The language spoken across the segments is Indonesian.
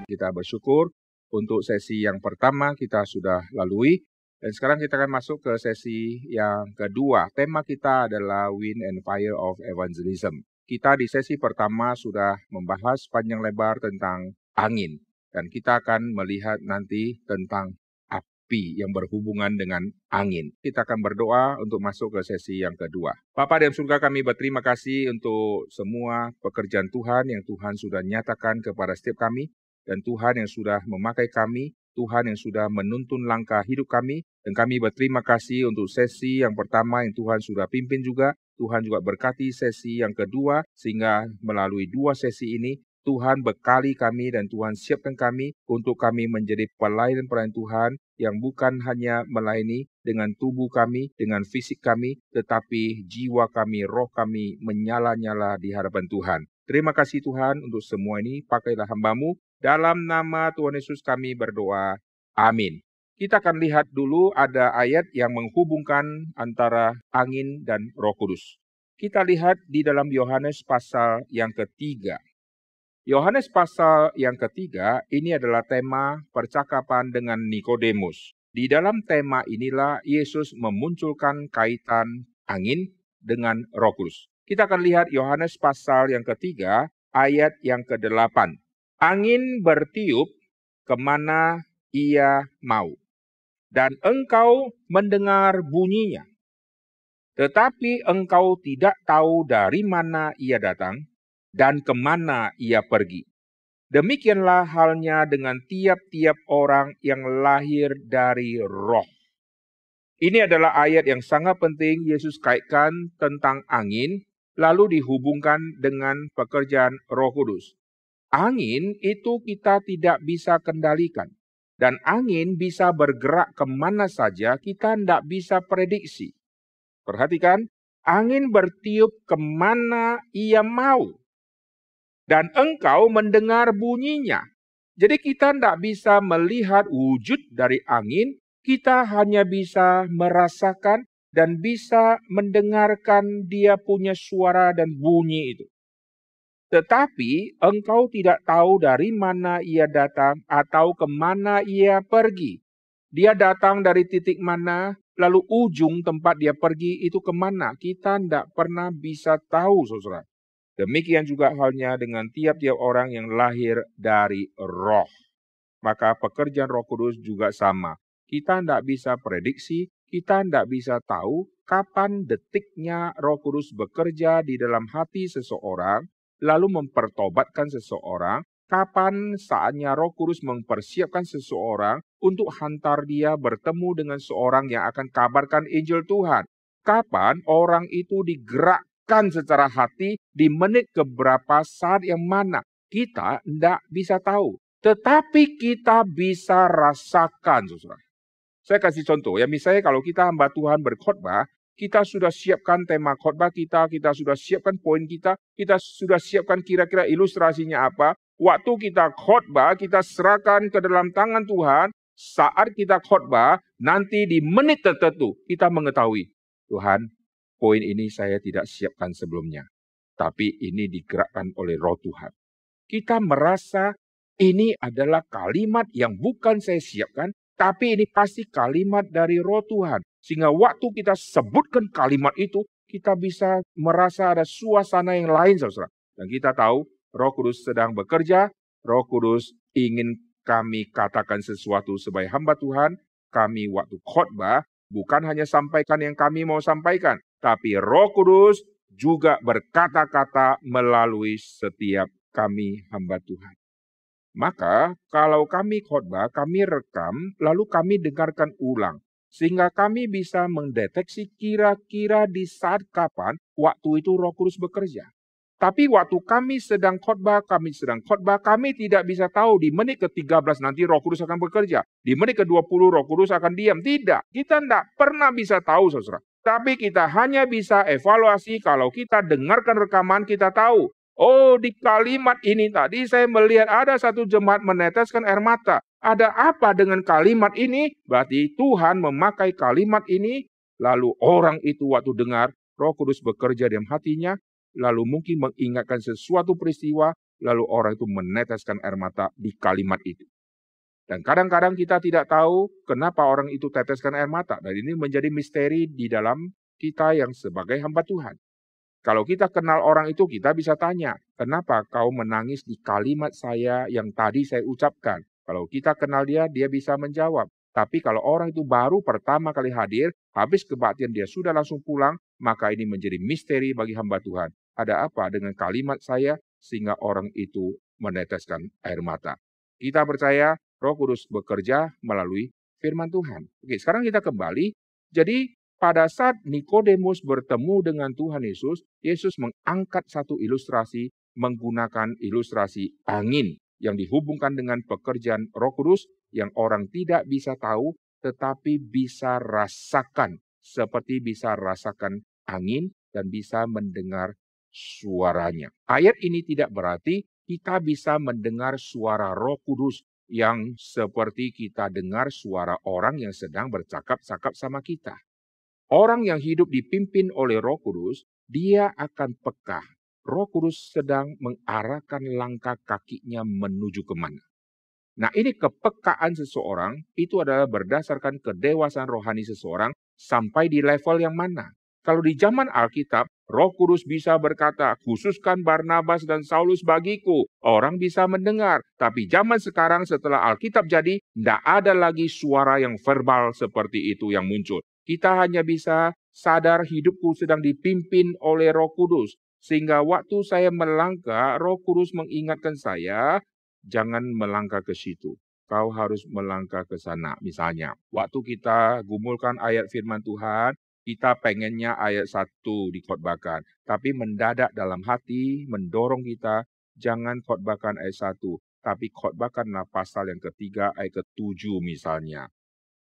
Kita bersyukur untuk sesi yang pertama kita sudah lalui. Dan sekarang kita akan masuk ke sesi yang kedua. Tema kita adalah Wind and Fire of Evangelism. Kita di sesi pertama sudah membahas panjang lebar tentang angin. Dan kita akan melihat nanti tentang api yang berhubungan dengan angin. Kita akan berdoa untuk masuk ke sesi yang kedua. Bapa dalam surga, kami berterima kasih untuk semua pekerjaan Tuhan yang Tuhan sudah nyatakan kepada setiap kami. Dan Tuhan yang sudah memakai kami, Tuhan yang sudah menuntun langkah hidup kami. Dan kami berterima kasih untuk sesi yang pertama yang Tuhan sudah pimpin juga. Tuhan juga berkati sesi yang kedua, sehingga melalui dua sesi ini, Tuhan bekali kami dan Tuhan siapkan kami untuk kami menjadi pelayan-pelayan Tuhan yang bukan hanya melayani dengan tubuh kami, dengan fisik kami, tetapi jiwa kami, roh kami menyala-nyala di hadapan Tuhan. Terima kasih Tuhan untuk semua ini, pakailah hamba-Mu. Dalam nama Tuhan Yesus kami berdoa. Amin. Kita akan lihat dulu ada ayat yang menghubungkan antara angin dan Roh Kudus. Kita lihat di dalam Yohanes pasal yang ketiga. Yohanes pasal yang ketiga, ini adalah tema percakapan dengan Nikodemus. Di dalam tema inilah Yesus memunculkan kaitan angin dengan Roh Kudus. Kita akan lihat Yohanes pasal yang ketiga, ayat yang ke-8. Angin bertiup kemana ia mau, dan engkau mendengar bunyinya. Tetapi engkau tidak tahu dari mana ia datang, dan kemana ia pergi. Demikianlah halnya dengan tiap-tiap orang yang lahir dari roh. Ini adalah ayat yang sangat penting Yesus kaitkan tentang angin, lalu dihubungkan dengan pekerjaan Roh Kudus. Angin itu kita tidak bisa kendalikan. Dan angin bisa bergerak kemana saja, kita tidak bisa prediksi. Perhatikan, angin bertiup kemana ia mau. Dan engkau mendengar bunyinya. Jadi kita tidak bisa melihat wujud dari angin, kita hanya bisa merasakan dan bisa mendengarkan dia punya suara dan bunyi itu. Tetapi engkau tidak tahu dari mana ia datang atau kemana ia pergi. Dia datang dari titik mana, lalu ujung tempat dia pergi itu kemana. Kita tidak pernah bisa tahu, saudara. Demikian juga halnya dengan tiap-tiap orang yang lahir dari roh. Maka pekerjaan Roh Kudus juga sama. Kita tidak bisa prediksi, kita tidak bisa tahu kapan detiknya Roh Kudus bekerja di dalam hati seseorang, lalu mempertobatkan seseorang, kapan saatnya Roh Kudus mempersiapkan seseorang untuk hantar dia bertemu dengan seorang yang akan kabarkan Injil Tuhan. Kapan orang itu digerakkan secara hati di menit keberapa, saat yang mana, kita tidak bisa tahu. Tetapi kita bisa rasakan, saudara. Saya kasih contoh ya, misalnya kalau kita hamba Tuhan berkhotbah, kita sudah siapkan tema khotbah kita sudah siapkan poin kita sudah siapkan kira-kira ilustrasinya apa. Waktu kita khotbah, kita serahkan ke dalam tangan Tuhan. Saat kita khotbah, nanti di menit tertentu kita mengetahui, Tuhan, poin ini saya tidak siapkan sebelumnya. Tapi ini digerakkan oleh Roh Tuhan. Kita merasa ini adalah kalimat yang bukan saya siapkan, tapi ini pasti kalimat dari Roh Tuhan. Sehingga waktu kita sebutkan kalimat itu, kita bisa merasa ada suasana yang lain, saudara. Dan kita tahu Roh Kudus sedang bekerja, Roh Kudus ingin kami katakan sesuatu sebagai hamba Tuhan. Kami waktu khotbah, bukan hanya sampaikan yang kami mau sampaikan, tapi Roh Kudus juga berkata-kata melalui setiap kami hamba Tuhan. Maka kalau kami khotbah, kami rekam, lalu kami dengarkan ulang. Sehingga kami bisa mendeteksi kira-kira di saat kapan waktu itu Roh Kudus bekerja. Tapi waktu kami sedang khotbah, kami tidak bisa tahu di menit ke-13 nanti Roh Kudus akan bekerja. Di menit ke-20 Roh Kudus akan diam. Tidak, kita tidak pernah bisa tahu, saudara. Tapi kita hanya bisa evaluasi kalau kita dengarkan rekaman, kita tahu. Oh, di kalimat ini tadi saya melihat ada satu jemaat meneteskan air mata. Ada apa dengan kalimat ini? Berarti Tuhan memakai kalimat ini, lalu orang itu waktu dengar, Roh Kudus bekerja dalam hatinya, lalu mungkin mengingatkan sesuatu peristiwa, lalu orang itu meneteskan air mata di kalimat itu. Dan kadang-kadang kita tidak tahu kenapa orang itu teteskan air mata. Dan ini menjadi misteri di dalam kita yang sebagai hamba Tuhan. Kalau kita kenal orang itu, kita bisa tanya, kenapa kau menangis di kalimat saya yang tadi saya ucapkan? Kalau kita kenal dia, dia bisa menjawab. Tapi kalau orang itu baru pertama kali hadir, habis kebaktian dia sudah langsung pulang, maka ini menjadi misteri bagi hamba Tuhan. Ada apa dengan kalimat saya sehingga orang itu meneteskan air mata? Kita percaya Roh Kudus bekerja melalui firman Tuhan. Oke, sekarang kita kembali. Jadi pada saat Nikodemus bertemu dengan Tuhan Yesus, Yesus mengangkat satu ilustrasi menggunakan ilustrasi angin yang dihubungkan dengan pekerjaan Roh Kudus yang orang tidak bisa tahu tetapi bisa rasakan, seperti bisa rasakan angin dan bisa mendengar suaranya. Ayat ini tidak berarti kita bisa mendengar suara Roh Kudus yang seperti kita dengar suara orang yang sedang bercakap-cakap sama kita. Orang yang hidup dipimpin oleh Roh Kudus, dia akan peka. Roh Kudus sedang mengarahkan langkah kakinya menuju kemana. Nah, ini kepekaan seseorang itu adalah berdasarkan kedewasaan rohani seseorang sampai di level yang mana. Kalau di zaman Alkitab, Roh Kudus bisa berkata, khususkan Barnabas dan Saulus bagiku. Orang bisa mendengar. Tapi zaman sekarang setelah Alkitab jadi, tidak ada lagi suara yang verbal seperti itu yang muncul. Kita hanya bisa sadar hidupku sedang dipimpin oleh Roh Kudus. Sehingga waktu saya melangkah, Roh Kudus mengingatkan saya, jangan melangkah ke situ. Kau harus melangkah ke sana. Misalnya, waktu kita gumulkan ayat firman Tuhan, kita pengennya ayat 1 dikhotbahkan. Tapi mendadak dalam hati mendorong kita, jangan khotbahkan ayat 1. Tapi khotbahkanlah pasal yang ketiga, ayat ke-7 misalnya.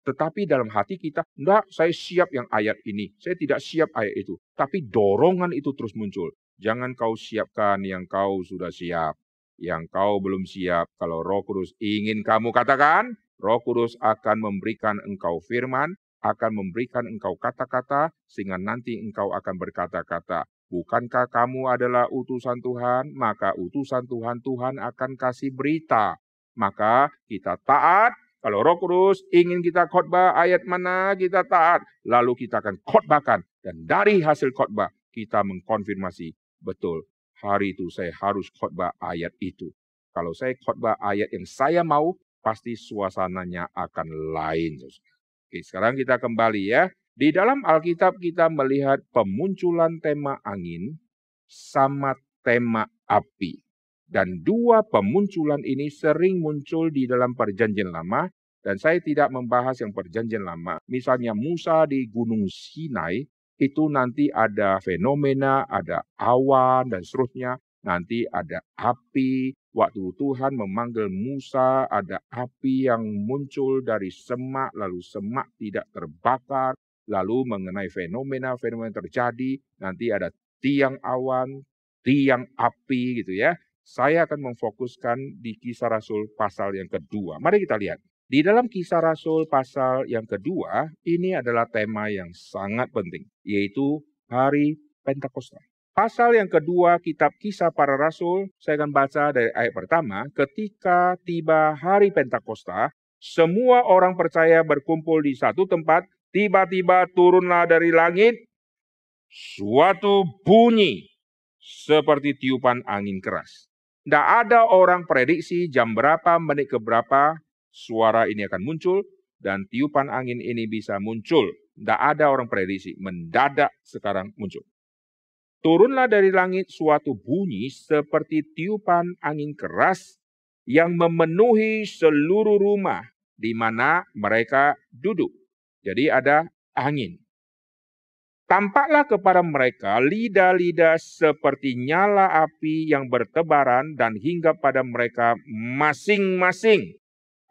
Tetapi dalam hati kita, enggak, saya siap yang ayat ini. Saya tidak siap ayat itu. Tapi dorongan itu terus muncul. Jangan kau siapkan yang kau sudah siap. Yang kau belum siap. Kalau Roh Kudus ingin kamu katakan, Roh Kudus akan memberikan engkau firman, akan memberikan engkau kata-kata, sehingga nanti engkau akan berkata-kata. Bukankah kamu adalah utusan Tuhan? Maka utusan Tuhan akan kasih berita. Maka kita taat. Kalau Roh Kudus ingin kita khotbah ayat mana, kita taat. Lalu kita akan khotbahkan. Dan dari hasil khotbah, kita mengkonfirmasi, betul, hari itu saya harus khotbah ayat itu. Kalau saya khotbah ayat yang saya mau, pasti suasananya akan lain. Oke, sekarang kita kembali ya. Di dalam Alkitab kita melihat pemunculan tema angin sama tema api. Dan dua pemunculan ini sering muncul di dalam Perjanjian Lama. Dan saya tidak membahas yang Perjanjian Lama. Misalnya Musa di Gunung Sinai, itu nanti ada fenomena, ada awan dan seterusnya. Nanti ada api. Waktu Tuhan memanggil Musa, ada api yang muncul dari semak, lalu semak tidak terbakar. Lalu mengenai fenomena-fenomena terjadi, nanti ada tiang awan, tiang api gitu ya. Saya akan memfokuskan di Kisah Rasul pasal yang kedua. Mari kita lihat. Di dalam Kisah Rasul pasal yang kedua, ini adalah tema yang sangat penting, yaitu Hari Pentakosta. Pasal yang kedua kitab Kisah Para Rasul, saya akan baca dari ayat pertama. Ketika tiba Hari Pentakosta, semua orang percaya berkumpul di satu tempat, tiba-tiba turunlah dari langit suatu bunyi seperti tiupan angin keras. Tidak ada orang prediksi jam berapa, menit ke berapa suara ini akan muncul dan tiupan angin ini bisa muncul. Tidak ada orang prediksi, mendadak sekarang muncul. Turunlah dari langit suatu bunyi seperti tiupan angin keras yang memenuhi seluruh rumah di mana mereka duduk. Jadi ada angin. Tampaklah kepada mereka lidah-lidah seperti nyala api yang bertebaran dan hingga pada mereka masing-masing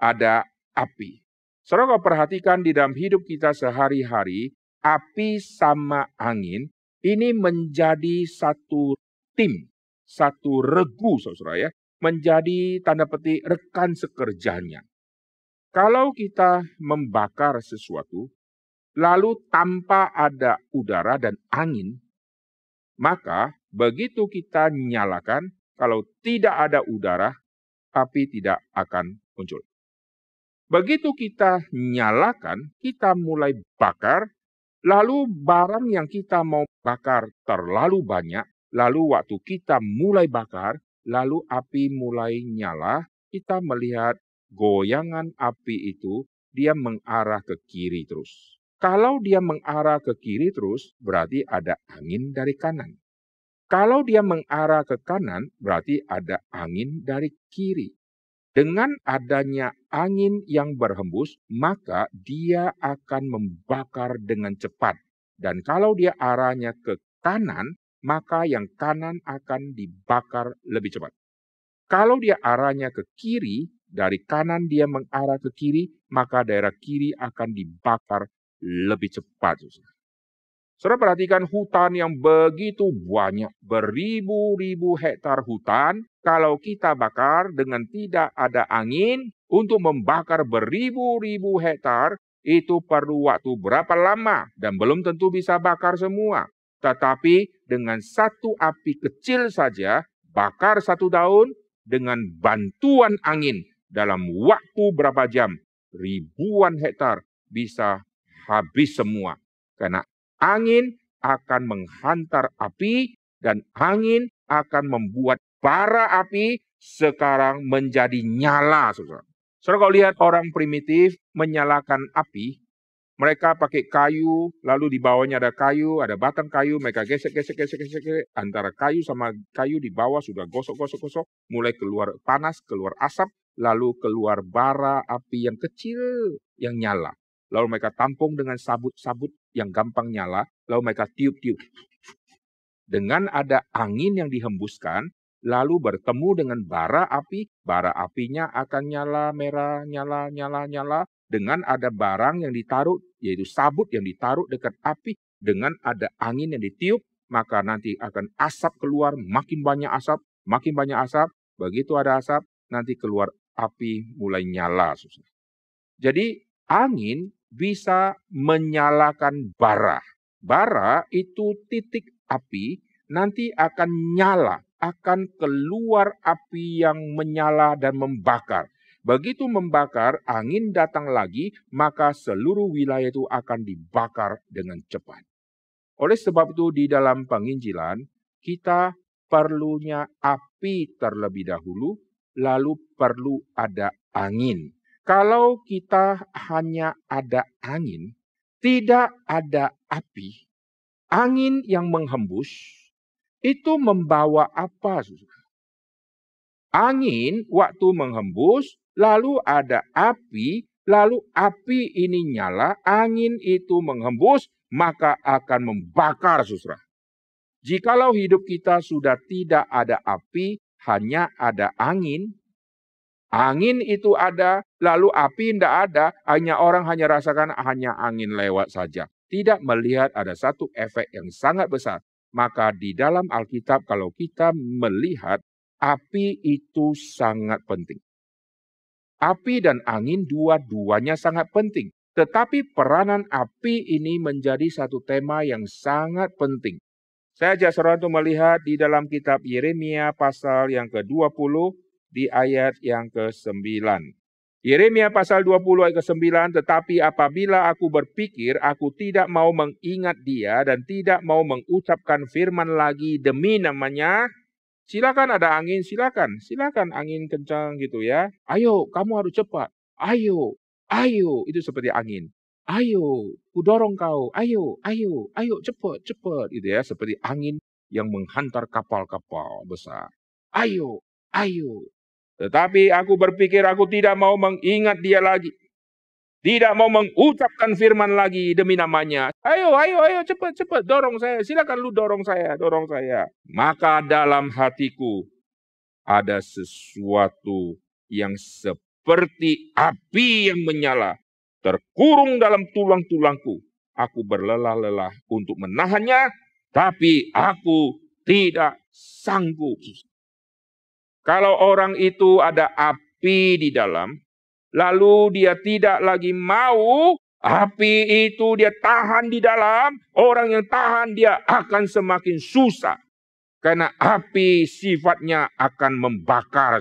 ada api. Saudara perhatikan di dalam hidup kita sehari-hari, api sama angin ini menjadi satu tim, satu regu saudara ya, menjadi tanda petik rekan sekerjanya. Kalau kita membakar sesuatu, lalu tanpa ada udara dan angin, maka begitu kita nyalakan, Kalau tidak ada udara, api tidak akan muncul. Begitu kita nyalakan, kita mulai bakar, lalu barang yang kita mau bakar terlalu banyak, lalu waktu kita mulai bakar, lalu api mulai nyala, kita melihat goyangan api itu, dia mengarah ke kiri terus. Kalau dia mengarah ke kiri terus, berarti ada angin dari kanan. Kalau dia mengarah ke kanan, berarti ada angin dari kiri. Dengan adanya angin yang berhembus, maka dia akan membakar dengan cepat. Dan kalau dia arahnya ke kanan, maka yang kanan akan dibakar lebih cepat. Kalau dia arahnya ke kiri, dari kanan dia mengarah ke kiri, maka daerah kiri akan dibakar lebih cepat. Saudara perhatikan hutan yang begitu banyak, beribu-ribu hektar hutan, kalau kita bakar dengan tidak ada angin, untuk membakar beribu-ribu hektar, itu perlu waktu berapa lama, dan belum tentu bisa bakar semua. Tetapi dengan satu api kecil saja, bakar satu daun, dengan bantuan angin, dalam waktu berapa jam, ribuan hektar bisa habis semua. Karena angin akan menghantar api dan angin akan membuat bara api sekarang menjadi nyala. Saudara kalau lihat orang primitif menyalakan api, mereka pakai kayu, lalu di bawahnya ada kayu, ada batang kayu, mereka gesek, antara kayu sama kayu di bawah sudah gosok, mulai keluar panas, keluar asap, lalu keluar bara api yang kecil yang nyala. Lalu mereka tampung dengan sabut-sabut yang gampang nyala, lalu mereka tiup-tiup. Dengan ada angin yang dihembuskan, lalu bertemu dengan bara apinya akan nyala, merah, nyala. Dengan ada barang yang ditaruh, yaitu sabut yang ditaruh dekat api, dengan ada angin yang ditiup, maka nanti akan asap keluar, makin banyak asap. Begitu ada asap, nanti keluar api mulai nyala. Jadi angin bisa menyalakan bara. Bara itu titik api, nanti akan nyala, akan keluar api yang menyala dan membakar. Begitu membakar, angin datang lagi, maka seluruh wilayah itu akan dibakar dengan cepat. Oleh sebab itu di dalam penginjilan, kita perlunya api terlebih dahulu, lalu perlu ada angin. Kalau kita hanya ada angin, tidak ada api, angin yang menghembus, itu membawa apa? Angin waktu menghembus, lalu ada api, lalu api ini nyala, angin itu menghembus, maka akan membakar, saudara. Jikalau hidup kita sudah tidak ada api, hanya ada angin, angin itu ada, lalu api tidak ada, orang hanya rasakan hanya angin lewat saja. Tidak melihat ada satu efek yang sangat besar. Maka di dalam Alkitab kalau kita melihat, api itu sangat penting. Api dan angin dua-duanya sangat penting. Tetapi peranan api ini menjadi satu tema yang sangat penting. Saya ajak saudara untuk melihat di dalam kitab Yeremia pasal yang ke-20 di ayat yang ke-9. Yeremia pasal 20 ayat ke-9, tetapi apabila aku berpikir aku tidak mau mengingat dia dan tidak mau mengucapkan firman lagi demi namanya, silakan ada angin, silakan angin kencang gitu ya. Ayo, kamu harus cepat. Ayo, itu seperti angin. Ayo, ku dorong kau. Ayo, cepat gitu ya, seperti angin yang menghantar kapal-kapal besar. Ayo. Tetapi aku berpikir aku tidak mau mengingat dia lagi. Tidak mau mengucapkan firman lagi demi namanya. Ayo, cepat, dorong saya. Silakan lu dorong saya. Maka dalam hatiku ada sesuatu yang seperti api yang menyala, terkurung dalam tulang-tulangku. Aku berlelah-lelah untuk menahannya, tapi aku tidak sanggup. Kalau orang itu ada api di dalam, lalu dia tidak lagi mau, api itu dia tahan di dalam, orang yang tahan dia akan semakin susah. Karena api sifatnya akan membakar.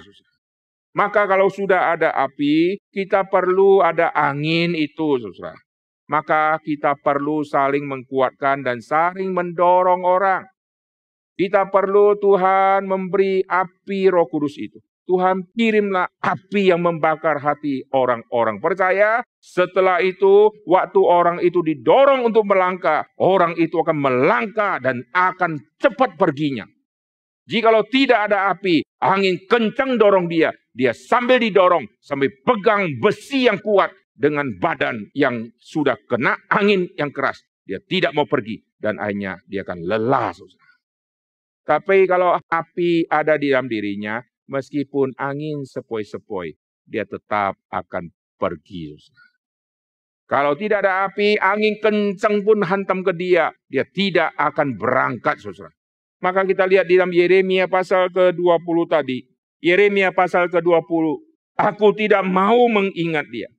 Maka kalau sudah ada api, kita perlu ada angin itu, saudara. Maka kita perlu saling menguatkan dan saling mendorong orang. Kita perlu Tuhan memberi api Roh Kudus itu. Tuhan kirimlah api yang membakar hati orang-orang percaya. Setelah itu, waktu orang itu didorong untuk melangkah, orang itu akan melangkah dan akan cepat perginya. Jikalau tidak ada api, angin kencang dorong dia. Dia sambil didorong, sambil pegang besi yang kuat dengan badan yang sudah kena angin yang keras. Dia tidak mau pergi dan akhirnya dia akan lelah. Tapi kalau api ada di dalam dirinya, meskipun angin sepoi-sepoi, dia tetap akan pergi. Kalau tidak ada api, angin kencang pun hantam ke dia tidak akan berangkat, saudara. Maka kita lihat di dalam Yeremia pasal ke-20 tadi. Yeremia pasal ke-20. Aku tidak mau mengingat dia.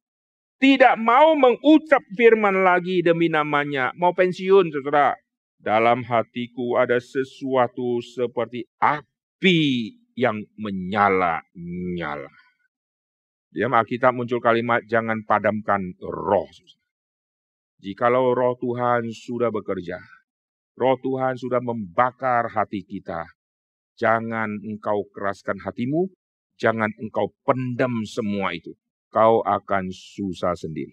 Tidak mau mengucap firman lagi demi namanya. Mau pensiun, saudara. Dalam hatiku ada sesuatu seperti api yang menyala-nyala. Di dalam Alkitab muncul kalimat, jangan padamkan roh. Jikalau roh Tuhan sudah bekerja, roh Tuhan sudah membakar hati kita, jangan engkau keraskan hatimu, jangan engkau pendam semua itu. Kau akan susah sendiri.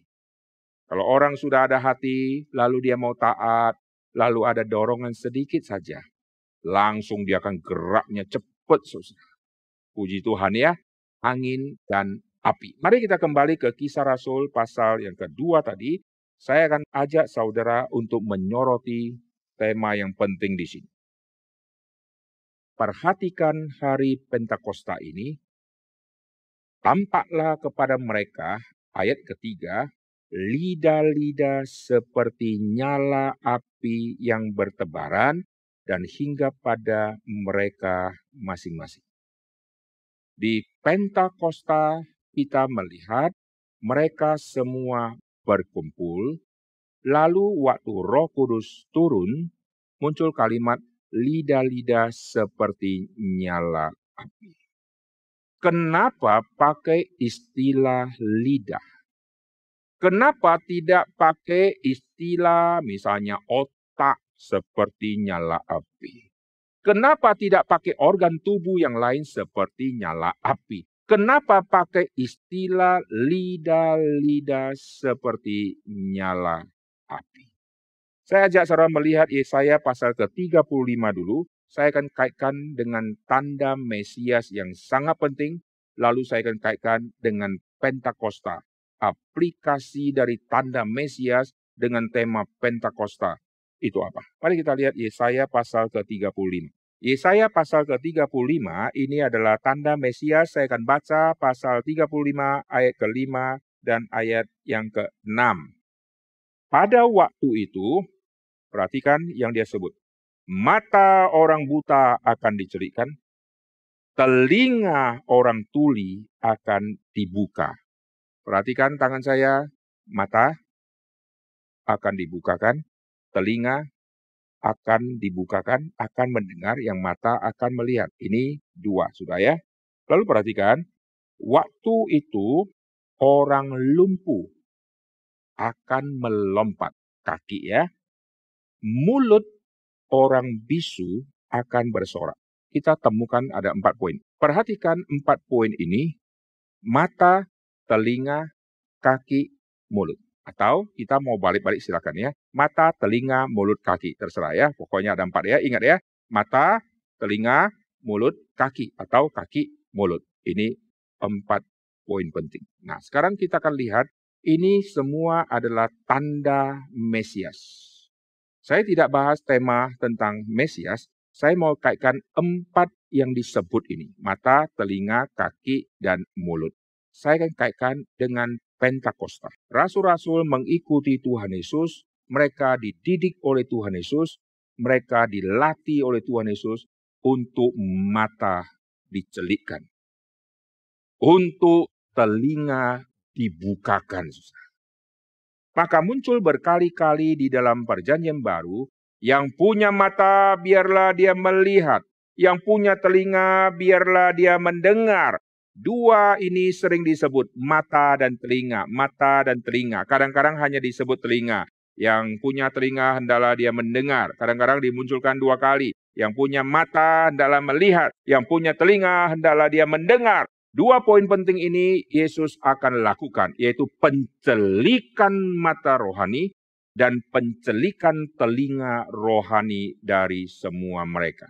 Kalau orang sudah ada hati, lalu dia mau taat, lalu ada dorongan sedikit saja, langsung dia akan geraknya cepat. Puji Tuhan ya, angin dan api. Mari kita kembali ke Kisah Rasul pasal yang kedua tadi. Saya akan ajak saudara untuk menyoroti tema yang penting di sini. Perhatikan hari Pentakosta ini. Tampaklah kepada mereka, ayat ketiga, lidah-lidah seperti nyala api yang bertebaran dan hingga pada mereka masing-masing. Di Pentakosta kita melihat mereka semua berkumpul, lalu waktu Roh Kudus turun, muncul kalimat lidah-lidah seperti nyala api. Kenapa pakai istilah lidah? Kenapa tidak pakai istilah misalnya otak seperti nyala api? Kenapa tidak pakai organ tubuh yang lain seperti nyala api? Kenapa pakai istilah lidah-lidah seperti nyala api? Saya ajak saudara melihat Yesaya pasal ke-35 dulu. Saya akan kaitkan dengan tanda Mesias yang sangat penting. Lalu saya akan kaitkan dengan Pentakosta. Aplikasi dari tanda Mesias dengan tema Pentakosta. Itu apa? Mari kita lihat Yesaya pasal ke-35. Yesaya pasal ke-35 ini adalah tanda Mesias. Saya akan baca pasal 35 ayat ke-5 dan ayat yang ke-6. Pada waktu itu, perhatikan yang dia sebut. Mata orang buta akan dicerikkan, telinga orang tuli akan dibuka. Perhatikan tangan saya, mata akan dibukakan, telinga akan dibukakan, akan mendengar, yang mata akan melihat. Ini dua, sudah ya. Lalu perhatikan, waktu itu orang lumpuh akan melompat kaki ya. Mulut orang bisu akan bersorak. Kita temukan ada 4 poin. Perhatikan 4 poin ini, mata, telinga, kaki, mulut. Atau kita mau balik-balik silakan ya. Mata, telinga, mulut, kaki. Terserah ya. Pokoknya ada 4 ya. Ingat ya. Mata, telinga, mulut, kaki. Atau kaki, mulut. Ini 4 poin penting. Nah sekarang kita akan lihat. Ini semua adalah tanda Mesias. Saya tidak bahas tema tentang Mesias. Saya mau kaitkan 4 yang disebut ini. Mata, telinga, kaki, dan mulut. Saya akan kaitkan dengan Pentakosta. Rasul-rasul mengikuti Tuhan Yesus, mereka dididik oleh Tuhan Yesus, mereka dilatih oleh Tuhan Yesus untuk mata dicelikkan, untuk telinga dibukakan. Maka muncul berkali-kali di dalam perjanjian baru, yang punya mata biarlah dia melihat, Yang punya telinga, biarlah dia mendengar. Dua ini sering disebut mata dan telinga. Mata dan telinga. Kadang-kadang hanya disebut telinga. Yang punya telinga hendaklah dia mendengar. Kadang-kadang dimunculkan dua kali. Yang punya mata hendaklah melihat. Yang punya telinga hendaklah dia mendengar. Dua poin penting ini Yesus akan lakukan. Yaitu pencelikan mata rohani dan pencelikan telinga rohani dari semua mereka.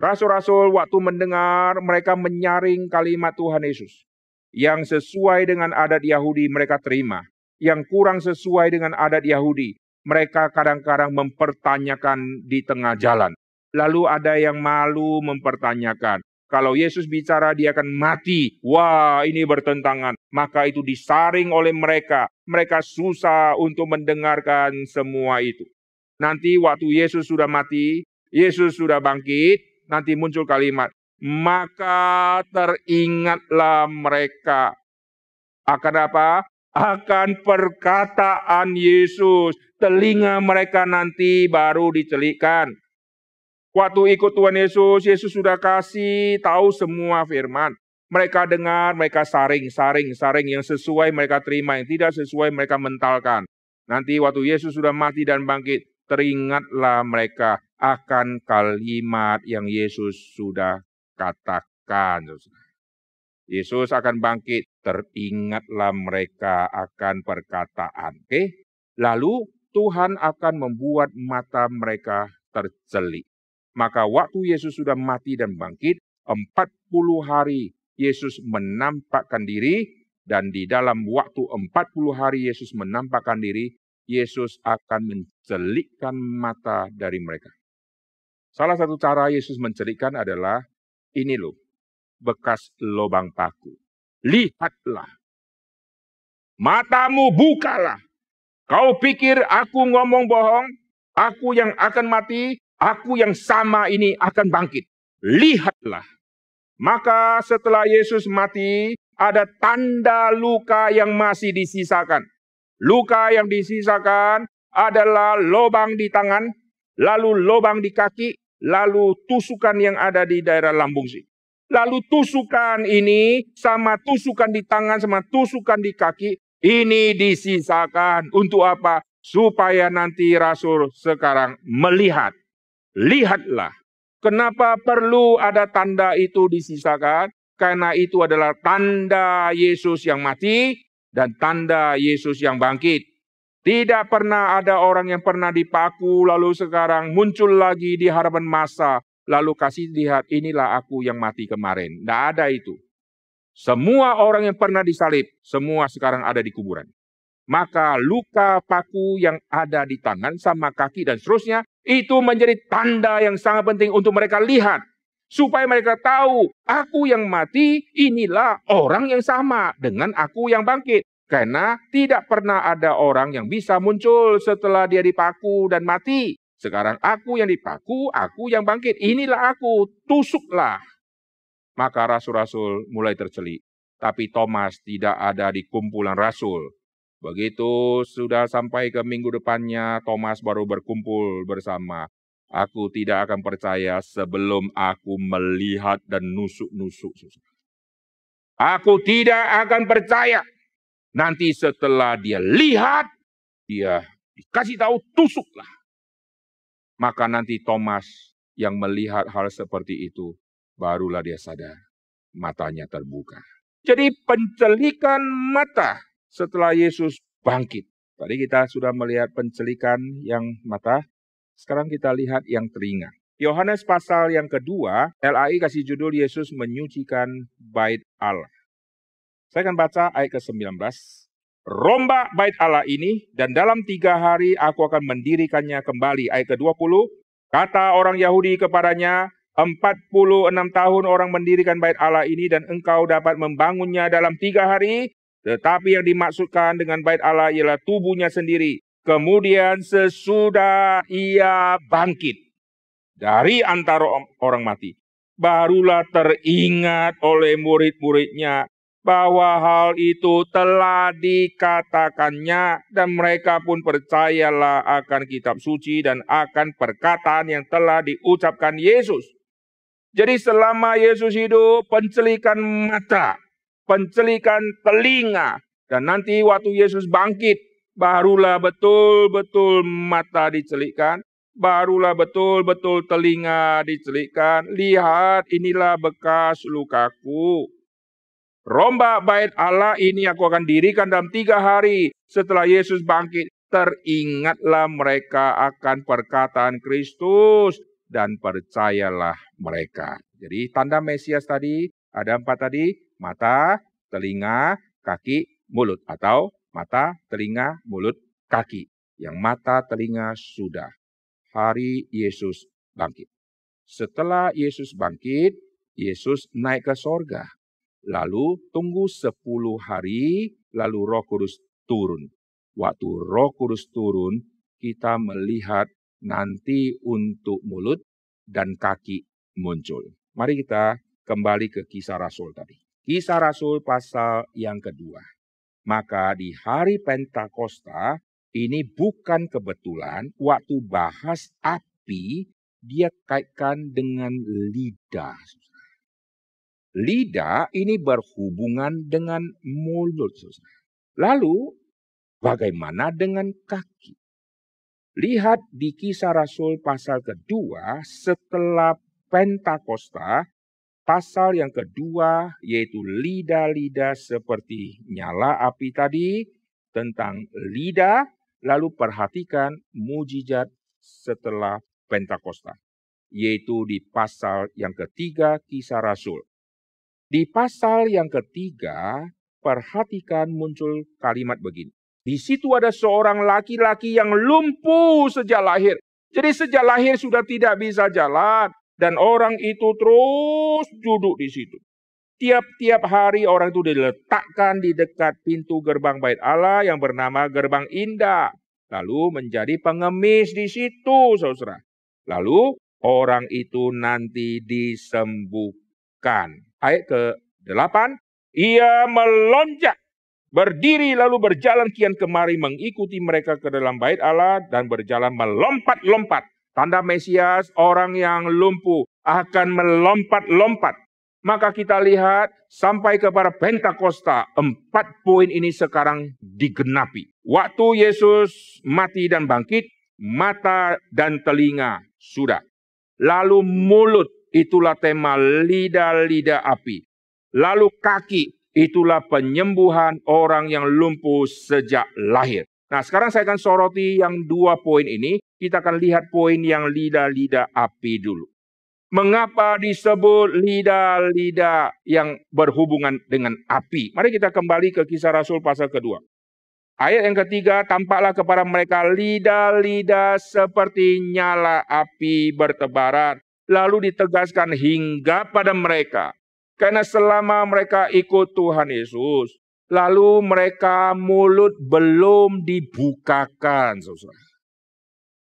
Rasul-rasul waktu mendengar, mereka menyaring kalimat Tuhan Yesus. Yang sesuai dengan adat Yahudi mereka terima. Yang kurang sesuai dengan adat Yahudi, mereka kadang-kadang mempertanyakan di tengah jalan. Lalu ada yang malu mempertanyakan. Kalau Yesus bicara dia akan mati. Wah, ini bertentangan. Maka itu disaring oleh mereka. Mereka susah untuk mendengarkan semua itu. Nanti waktu Yesus sudah mati, Yesus sudah bangkit, nanti muncul kalimat, maka teringatlah mereka. Akan apa? Akan perkataan Yesus. Telinga mereka nanti baru dicelikkan. Waktu ikut Tuhan Yesus, Yesus sudah kasih tahu semua firman. Mereka dengar, mereka saring yang sesuai mereka terima, yang tidak sesuai mereka mentalkan. Nanti waktu Yesus sudah mati dan bangkit, teringatlah mereka akan kalimat yang Yesus sudah katakan. Yesus akan bangkit, teringatlah mereka akan perkataan. Oke? Lalu Tuhan akan membuat mata mereka tercelik. Maka waktu Yesus sudah mati dan bangkit, 40 hari Yesus menampakkan diri, dan di dalam waktu 40 hari Yesus menampakkan diri, Yesus akan mencelikkan mata dari mereka. Salah satu cara Yesus mencelikkan adalah, ini loh, bekas lubang paku. Lihatlah, matamu bukalah. Kau pikir aku ngomong bohong? Aku yang akan mati, aku yang sama ini akan bangkit. Lihatlah. Maka setelah Yesus mati, ada tanda luka yang masih disisakan. Luka yang disisakan adalah lubang di tangan, lalu lubang di kaki, lalu tusukan yang ada di daerah lambung sih. Lalu tusukan ini sama tusukan di tangan sama tusukan di kaki, ini disisakan. Untuk apa? Supaya nanti Rasul sekarang melihat. Lihatlah. Kenapa perlu ada tanda itu disisakan? Karena itu adalah tanda Yesus yang mati dan tanda Yesus yang bangkit. Tidak pernah ada orang yang pernah dipaku lalu sekarang muncul lagi di hadapan massa. Lalu kasih lihat, inilah aku yang mati kemarin. Tidak ada itu. Semua orang yang pernah disalib, semua sekarang ada di kuburan. Maka luka paku yang ada di tangan sama kaki dan seterusnya, itu menjadi tanda yang sangat penting untuk mereka lihat. Supaya mereka tahu, aku yang mati, inilah orang yang sama dengan aku yang bangkit. Karena tidak pernah ada orang yang bisa muncul setelah dia dipaku dan mati. Sekarang aku yang dipaku, aku yang bangkit. Inilah aku, tusuklah. Maka rasul-rasul mulai tercelik. Tapi Thomas tidak ada di kumpulan rasul. Begitu sudah sampai ke minggu depannya, Thomas baru berkumpul bersama. Aku tidak akan percaya sebelum aku melihat dan nusuk-nusuk. Aku tidak akan percaya. Nanti setelah dia lihat, dia dikasih tahu, tusuklah. Maka nanti Thomas yang melihat hal seperti itu, barulah dia sadar, matanya terbuka. Jadi pencelikan mata setelah Yesus bangkit. Tadi kita sudah melihat pencelikan yang mata, sekarang kita lihat yang telinga. Yohanes pasal yang kedua, LAI kasih judul Yesus menyucikan bait Allah. Saya akan baca ayat ke-19. Rombak bait Allah ini, dan dalam 3 hari aku akan mendirikannya kembali. Ayat ke-20, kata orang Yahudi kepadanya, 46 tahun orang mendirikan bait Allah ini dan engkau dapat membangunnya dalam 3 hari. Tetapi yang dimaksudkan dengan bait Allah ialah tubuhnya sendiri. Kemudian sesudah ia bangkit dari antara orang mati, barulah teringat oleh murid-muridnya bahwa hal itu telah dikatakannya dan mereka pun percayalah akan kitab suci dan akan perkataan yang telah diucapkan Yesus. Jadi selama Yesus hidup, pencelikan mata, pencelikan telinga, dan nanti waktu Yesus bangkit, barulah betul-betul mata dicelikkan, barulah betul-betul telinga dicelikkan. Lihat, inilah bekas lukaku. Rombak bait Allah ini aku akan dirikan dalam 3 hari setelah Yesus bangkit. Teringatlah mereka akan perkataan Kristus dan percayalah mereka. Jadi tanda Mesias tadi, ada 4 tadi, mata, telinga, kaki, mulut. Atau mata, telinga, mulut, kaki. Yang mata, telinga sudah. Hari Yesus bangkit. Setelah Yesus bangkit, Yesus naik ke sorga. Lalu tunggu 10 hari, lalu Roh Kudus turun. Waktu Roh Kudus turun, kita melihat nanti untuk mulut dan kaki muncul. Mari kita kembali ke Kisah Rasul tadi. Kisah Rasul pasal yang kedua. Maka di hari Pentakosta, ini bukan kebetulan waktu bahas api, dia kaitkan dengan lidah. Lidah ini berhubungan dengan mulut. Lalu, bagaimana dengan kaki? Lihat di Kisah Rasul pasal kedua setelah Pentakosta, pasal yang kedua yaitu lidah-lidah seperti nyala api tadi, tentang lidah, lalu perhatikan mujizat setelah Pentakosta, yaitu di pasal yang ketiga Kisah Rasul. Di pasal yang ketiga, perhatikan muncul kalimat begini. Di situ ada seorang laki-laki yang lumpuh sejak lahir. Jadi sejak lahir sudah tidak bisa jalan. Dan orang itu terus duduk di situ. Tiap-tiap hari orang itu diletakkan di dekat pintu gerbang bait Allah yang bernama Gerbang Indah. Lalu menjadi pengemis di situ, saudara. Lalu orang itu nanti disembuhkan. Ayat ke-8, ia melonjak, berdiri lalu berjalan kian kemari mengikuti mereka ke dalam bait Allah dan berjalan melompat-lompat. Tanda Mesias, orang yang lumpuh akan melompat-lompat. Maka kita lihat sampai kepada Pentakosta, 4 poin ini sekarang digenapi. Waktu Yesus mati dan bangkit, mata dan telinga sudah. Lalu mulut, itulah tema lidah-lidah api. Lalu kaki, itulah penyembuhan orang yang lumpuh sejak lahir. Nah, sekarang saya akan soroti yang 2 poin ini. Kita akan lihat poin yang lidah-lidah api dulu. Mengapa disebut lidah-lidah yang berhubungan dengan api? Mari kita kembali ke Kisah Rasul pasal kedua. Ayat yang ketiga, tampaklah kepada mereka lidah-lidah seperti nyala api bertebaran. Lalu ditegaskan hingga pada mereka. Karena selama mereka ikut Tuhan Yesus, lalu mereka mulut belum dibukakan. Saudara.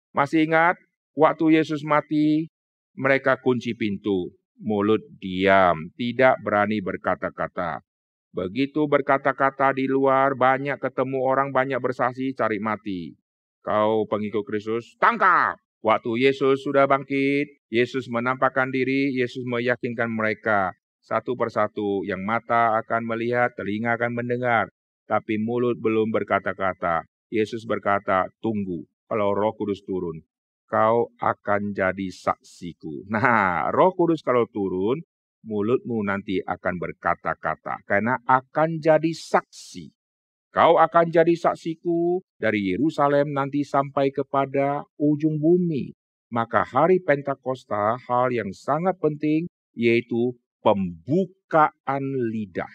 Masih ingat waktu Yesus mati, mereka kunci pintu. Mulut diam, tidak berani berkata-kata. Begitu berkata-kata di luar, banyak ketemu orang, banyak bersaksi, cari mati. Kau pengikut Kristus, tangkap. Waktu Yesus sudah bangkit, Yesus menampakkan diri, Yesus meyakinkan mereka. Satu persatu, yang mata akan melihat, telinga akan mendengar. Tapi mulut belum berkata-kata. Yesus berkata, tunggu, kalau Roh Kudus turun, kau akan jadi saksiku. Nah, Roh Kudus kalau turun, mulutmu nanti akan berkata-kata, karena akan jadi saksi. Kau akan jadi saksiku dari Yerusalem nanti sampai kepada ujung bumi. Maka hari Pentakosta, hal yang sangat penting, yaitu pembukaan lidah.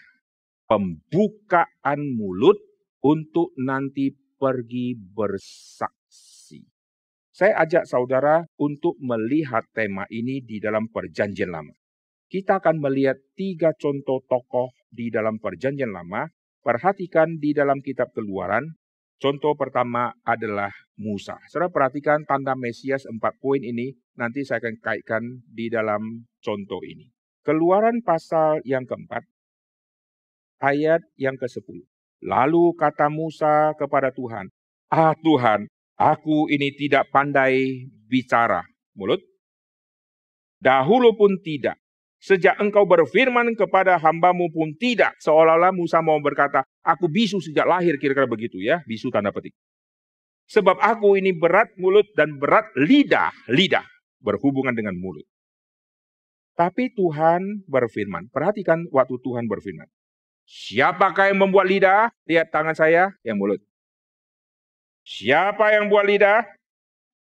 Pembukaan mulut untuk nanti pergi bersaksi. Saya ajak saudara untuk melihat tema ini di dalam Perjanjian Lama. Kita akan melihat 3 contoh tokoh di dalam Perjanjian Lama. Perhatikan di dalam kitab Keluaran. Contoh pertama adalah Musa. Saudara perhatikan tanda Mesias 4 poin ini. Nanti saya akan kaitkan di dalam contoh ini. Keluaran pasal yang keempat, ayat yang ke-10. Lalu kata Musa kepada Tuhan, Tuhan, aku ini tidak pandai bicara. Mulut. Dahulu pun tidak. Sejak engkau berfirman kepada hambamu pun tidak. Seolah-olah Musa mau berkata, aku bisu sejak lahir, kira-kira begitu ya. Bisu tanda petik. Sebab aku ini berat mulut dan berat lidah. Lidah berhubungan dengan mulut. Tapi Tuhan berfirman. Perhatikan waktu Tuhan berfirman. Siapakah yang membuat lidah? Lihat tangan saya, yang mulut. Siapa yang buat lidah?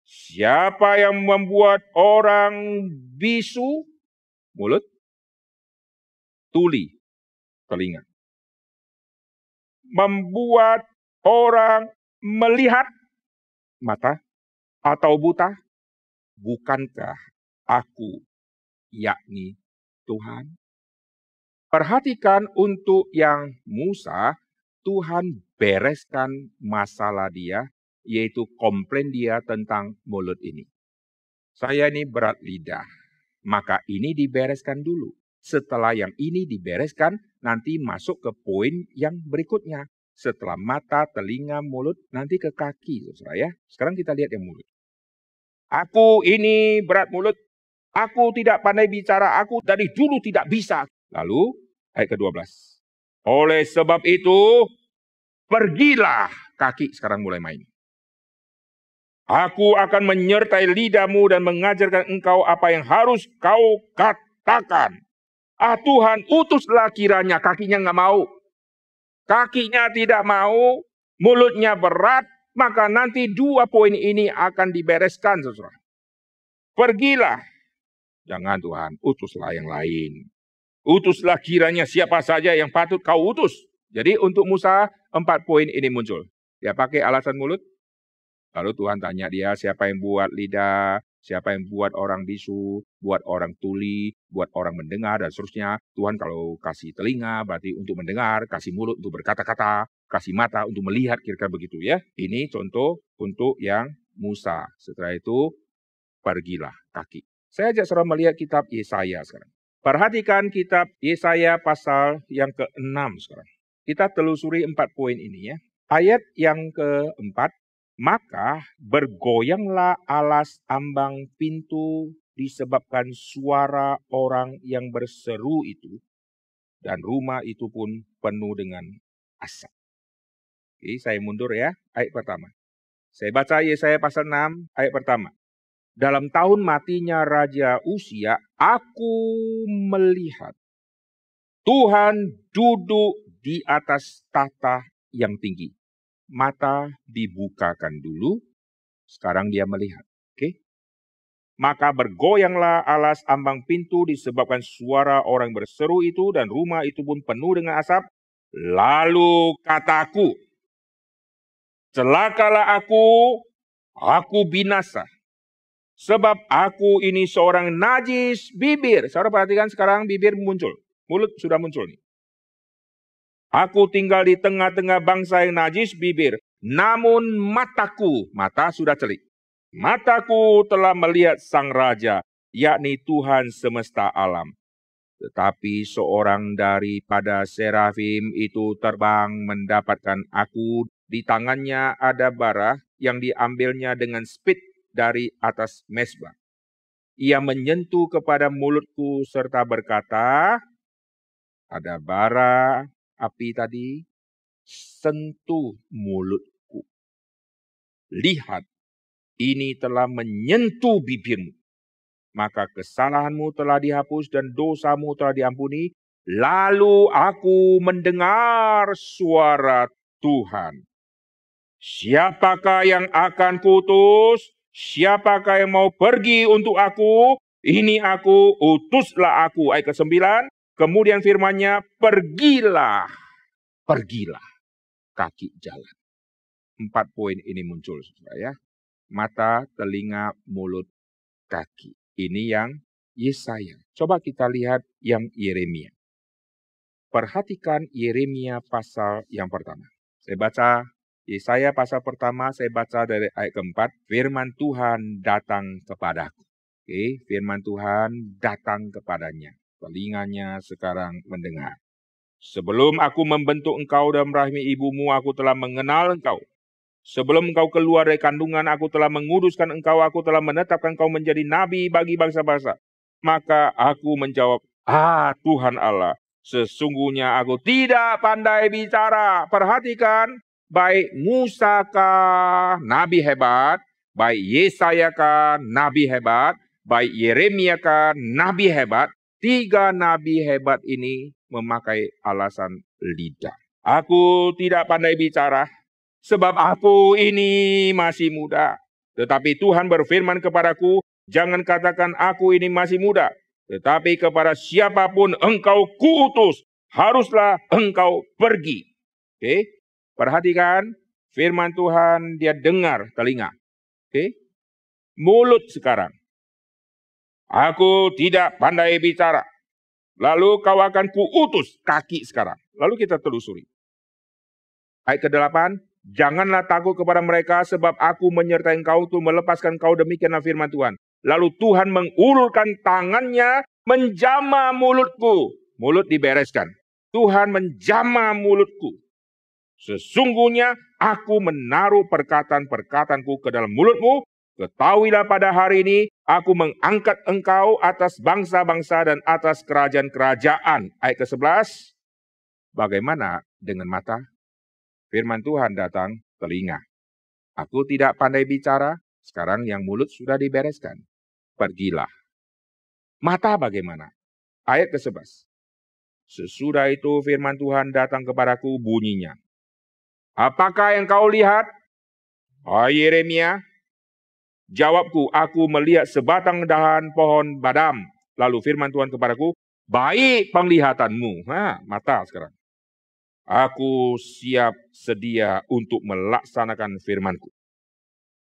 Siapa yang membuat orang bisu? Mulut. Tuli, telinga. Membuat orang melihat, mata, atau buta. Bukankah aku, yakni Tuhan? Perhatikan untuk yang Musa, Tuhan bereskan masalah dia, yaitu komplain dia tentang mulut ini. Saya ini berat lidah, maka ini dibereskan dulu. Setelah yang ini dibereskan, nanti masuk ke poin yang berikutnya. Setelah mata, telinga, mulut, nanti ke kaki. Saudara ya. Sekarang kita lihat yang mulut. Aku ini berat mulut, aku tidak pandai bicara, aku dari dulu tidak bisa. Lalu ayat ke-12. Oleh sebab itu, pergilah, kaki sekarang mulai main. Aku akan menyertai lidahmu dan mengajarkan engkau apa yang harus kau katakan. Ah Tuhan, utuslah kiranya. Kakinya nggak mau. Kakinya tidak mau, mulutnya berat, maka nanti 2 poin ini akan dibereskan, saudara. Pergilah. Jangan Tuhan, utuslah yang lain. Utuslah kiranya siapa saja yang patut kau utus. Jadi untuk Musa 4 poin ini muncul. Dia pakai alasan mulut. Lalu Tuhan tanya dia siapa yang buat lidah, siapa yang buat orang bisu, buat orang tuli, buat orang mendengar dan seterusnya. Tuhan kalau kasih telinga berarti untuk mendengar, kasih mulut untuk berkata-kata, kasih mata untuk melihat, kira-kira begitu ya. Ini contoh untuk yang Musa. Setelah itu pergilah, kaki. Saya ajak saudara melihat kitab Yesaya sekarang. Perhatikan kitab Yesaya pasal yang ke-6 sekarang. Kita telusuri 4 poin ini ya. Ayat yang ke-4. Maka bergoyanglah alas ambang pintu disebabkan suara orang yang berseru itu. Dan rumah itu pun penuh dengan asap. Oke, saya mundur ya. Ayat pertama. Saya baca Yesaya pasal 6 ayat pertama. Dalam tahun matinya Raja Uzia, aku melihat Tuhan duduk di atas tahta yang tinggi. Mata dibukakan dulu, sekarang dia melihat. Oke? Maka bergoyanglah alas ambang pintu disebabkan suara orang berseru itu dan rumah itu pun penuh dengan asap. Lalu kataku, celakalah aku binasa. Sebab aku ini seorang najis bibir. Saudara perhatikan sekarang bibir muncul. Mulut sudah muncul nih. Aku tinggal di tengah-tengah bangsa yang najis bibir. Namun mataku, mata sudah celik. Mataku telah melihat sang raja, yakni Tuhan semesta alam. Tetapi seorang daripada serafim itu terbang mendapatkan aku. Di tangannya ada bara yang diambilnya dengan spit dari atas mezbah. Ia menyentuh kepada mulutku serta berkata, ada bara api tadi, sentuh mulutku. Lihat, ini telah menyentuh bibirmu. Maka kesalahanmu telah dihapus dan dosamu telah diampuni. Lalu aku mendengar suara Tuhan. Siapakah yang akan kuutus? Siapakah yang mau pergi untuk aku? Ini aku, utuslah aku. Ayat ke-9. Kemudian firman-Nya, pergilah. Pergilah. Kaki jalan. 4 poin ini muncul, saudara ya. Mata, telinga, mulut, kaki. Ini yang Yesaya. Coba kita lihat yang Yeremia. Perhatikan Yeremia pasal yang pertama. Saya baca Yesaya pasal pertama, saya baca dari ayat keempat. Firman Tuhan datang kepadaku. Oke, firman Tuhan datang kepadanya. Telinganya sekarang mendengar. Sebelum aku membentuk engkau dalam rahim ibumu, aku telah mengenal engkau. Sebelum engkau keluar dari kandungan, aku telah menguduskan engkau, aku telah menetapkan engkau menjadi nabi bagi bangsa-bangsa. Maka aku menjawab, Tuhan Allah, sesungguhnya aku tidak pandai bicara. Perhatikan, baik Musa kah nabi hebat, baik Yesaya kah nabi hebat, baik Yeremia kah nabi hebat. 3 nabi hebat ini memakai alasan lidah. Aku tidak pandai bicara, sebab aku ini masih muda. Tetapi Tuhan berfirman kepadaku, jangan katakan aku ini masih muda. Tetapi kepada siapapun engkau kuutus, haruslah engkau pergi. Oke? Perhatikan, firman Tuhan dia dengar telinga. Oke? Mulut sekarang. Aku tidak pandai bicara. Lalu kau akan kuutus kaki sekarang. Lalu kita telusuri. Ayat ke-8, janganlah takut kepada mereka sebab aku menyertai engkau untuk melepaskan kau, demikianlah firman Tuhan. Lalu Tuhan mengulurkan tangannya menjamah mulutku. Mulut dibereskan. Tuhan menjamah mulutku. Sesungguhnya aku menaruh perkataan-perkataanku ke dalam mulutmu. Ketahuilah pada hari ini aku mengangkat engkau atas bangsa-bangsa dan atas kerajaan-kerajaan. Ayat ke-11, bagaimana dengan mata? Firman Tuhan datang telinga. Aku tidak pandai bicara, sekarang yang mulut sudah dibereskan. Pergilah. Mata bagaimana? Ayat ke-11. Sesudah itu firman Tuhan datang kepadaku bunyinya. Apakah yang kau lihat? Hai Yeremia. Jawabku, aku melihat sebatang dahan pohon badam. Lalu firman Tuhan kepadaku, baik penglihatanmu. Mata sekarang. Aku siap sedia untuk melaksanakan firman-Ku.